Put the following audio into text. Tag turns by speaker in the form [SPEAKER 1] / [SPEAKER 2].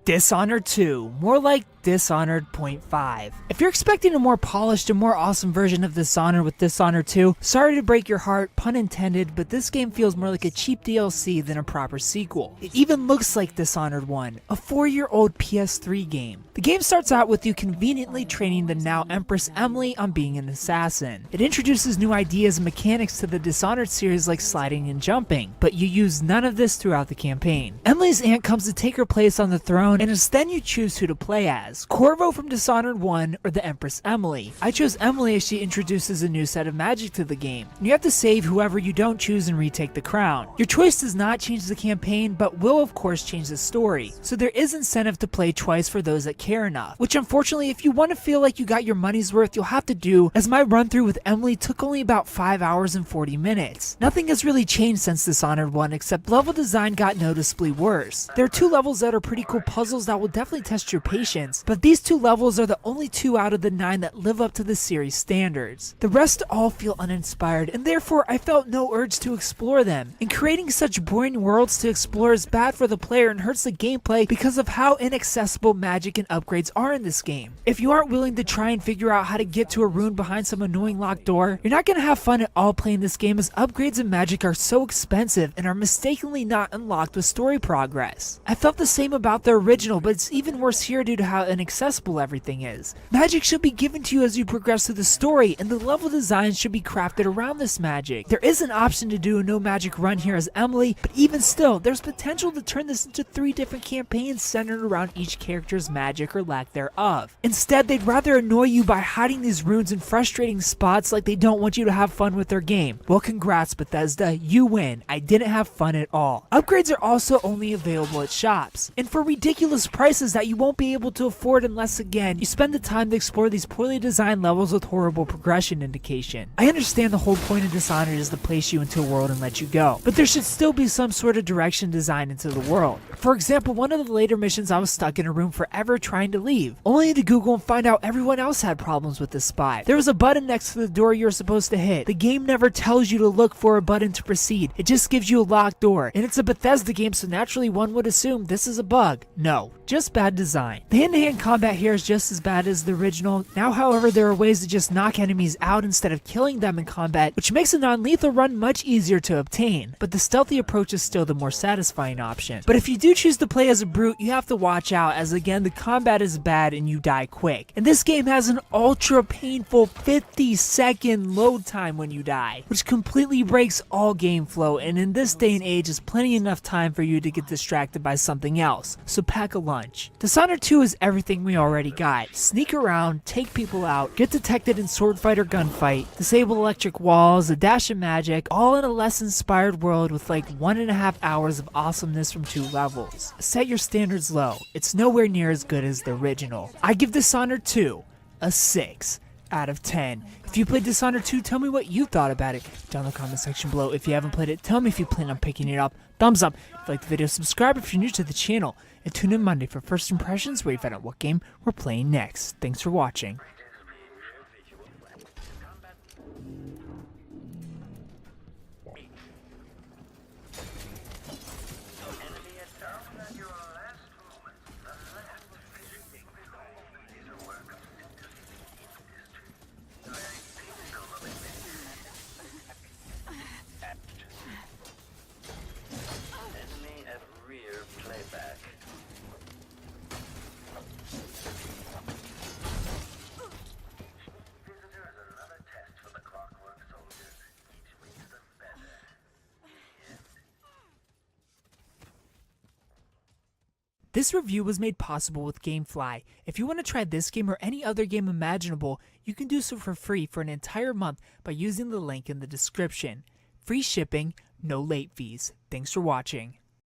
[SPEAKER 1] Dishonored 2, more like Dishonored .5. If you're expecting a more polished and more awesome version of Dishonored with Dishonored 2, sorry to break your heart, pun intended, but this game feels more like a cheap DLC than a proper sequel. It even looks like Dishonored 1, a 4-year-old PS3 game. The game starts out with you conveniently training the now Empress Emily on being an assassin. It introduces new ideas and mechanics to the Dishonored series like sliding and jumping, but you use none of this throughout the campaign. Emily's aunt comes to take her place on the throne, and it's then you choose who to play as, Corvo from Dishonored 1 or the Empress Emily. I chose Emily as she introduces a new set of magic to the game. You have to save whoever you don't choose and retake the crown. Your choice does not change the campaign, but will of course change the story, so there is incentive to play twice for those that care enough, which unfortunately if you want to feel like you got your money's worth you'll have to do, as my run through with Emily took only about 5 hours and 40 minutes. Nothing has really changed since Dishonored 1 except level design got noticeably worse. There are 2 levels that are pretty cool puzzles that will definitely test your patience, but these 2 levels are the only 2 out of the 9 that live up to the series standards. The rest all feel uninspired, and therefore I felt no urge to explore them. And creating such boring worlds to explore is bad for the player and hurts the gameplay because of how inaccessible magic and upgrades are in this game. If you aren't willing to try and figure out how to get to a rune behind some annoying locked door, you're not going to have fun at all playing this game, as upgrades and magic are so expensive and are mistakenly not unlocked with story progress. I felt the same about the original, but it's even worse here due to how inaccessible everything is. Magic should be given to you as you progress through the story, and the level design should be crafted around this magic. There is an option to do a no magic run here as Emily, but even still, there's potential to turn this into 3 different campaigns centered around each character's magic or lack thereof. Instead, they'd rather annoy you by hiding these runes in frustrating spots like they don't want you to have fun with their game. Well, congrats Bethesda, you win. I didn't have fun at all. Upgrades are also only available at shops, and for ridiculous prices that you won't be able to afford unless again, you spend the time to explore these poorly designed levels with horrible progression indication. I understand the whole point of Dishonored is to place you into a world and let you go, but there should still be some sort of direction designed into the world. For example, one of the later missions I was stuck in a room forever trying to leave, only to Google and find out everyone else had problems with this spot. There was a button next to the door you're supposed to hit. The game never tells you to look for a button to proceed, it just gives you a locked door, and it's a Bethesda game so naturally one would assume this is a bug. No, just bad design. The hand-to-hand combat here is just as bad as the original. Now however, there are ways to just knock enemies out instead of killing them in combat, which makes a non-lethal run much easier to obtain, but the stealthy approach is still the more satisfying option. But if you do choose to play as a brute, you have to watch out, as again the combat is bad and you die quick. And this game has an ultra painful 50-second load time when you die, which completely breaks all game flow, and in this day and age is plenty enough time for you to get distracted by something else, so pack a lunch. Dishonored 2 is everything we already got. Sneak around, take people out, get detected in sword fight or gunfight, disable electric walls, a dash of magic, all in a less inspired world with like 1.5 hours of awesomeness from 2 levels. Set your standards low, it's nowhere near as good as the original. I give Dishonored 2 a 6 out of 10. If you played Dishonored 2, tell me what you thought about it down in the comment section below. If you haven't played it, tell me if you plan on picking it up. Thumbs up if you like the video, subscribe if you're new to the channel, and tune in Monday for First Impressions, where you find out what game we're playing next. Thanks for watching. This review was made possible with GameFly. If you want to try this game or any other game imaginable, you can do so for free for an entire month by using the link in the description. Free shipping, no late fees. Thanks for watching.